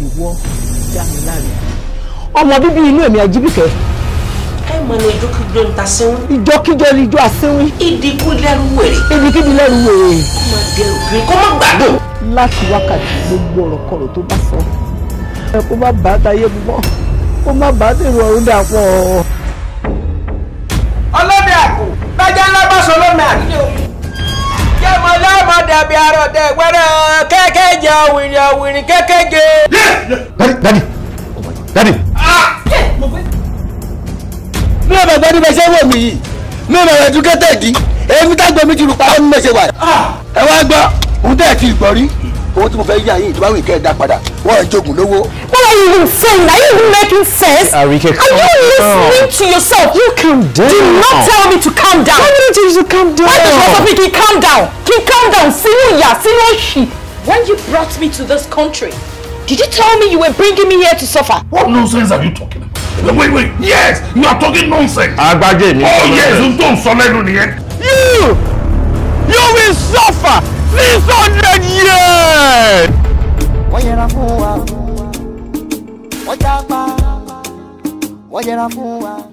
ìwọ Dámiláre ọmọ bíbí inú èmi Àjíbíkẹ́. ẹ mọ ní ìjọkíjọ ń ta síwín. ìjọkíjọ ni ijó àsínwín. ìdíkú lẹ́rù wèrè. ibikíbi lẹ́rù wèrè. kó má dẹrù kiri kó má gbádùn. láti wákàtí gbogbo ọ̀rọ̀ kọ̀rọ̀ tó bá sọ ẹ kó má bàá táyé bọ́ kó má bàá dèrò ọ̀run dàpọ̀. ọlọ́dẹ àpò bájá ńlá bá sọ lọ́mọ àdúgbò. jẹ́ mọ lọ́mọ dàbí arọ̀dẹ gbọ́dọ̀ kékéje òwìrì kékéje. Daddy. Mi ò bẹ̀gbẹ́ ní bẹ ṣe wò mí yìí. Mi ò bẹ̀rẹ̀ educated yìí. Èmi tá gbọ́ mi ti rù pa ọ́ ní mẹ́ṣẹ̀ wà. Ẹ wá gbọ́, òun tẹ̀ ti gbọ́ rí. Owó tí mo fẹ́ yá yín ìjọba wí kẹ́ ẹ̀ dá padà. Wọ́n ẹ̀ jogun lówó. What are you even saying? Are you even making sense? Arike, are you listening to yourself? You calm down. Do not tell me to calm down. Why didn't you just calm down? Why did you tell me to calm down? Can you calm down? See. When you brought me to this country, did you tell me you were bringing me here to suffer? What nonsense are you talking about? Wait. Yes, you are talking nonsense. Agbaje ni. Oh yes, you don't sọlẹ́nu nìyẹn. You will suffer 600 years. Wọ́n yẹra fún wa, wọ́n jápa, wọ́n yẹra fún wa.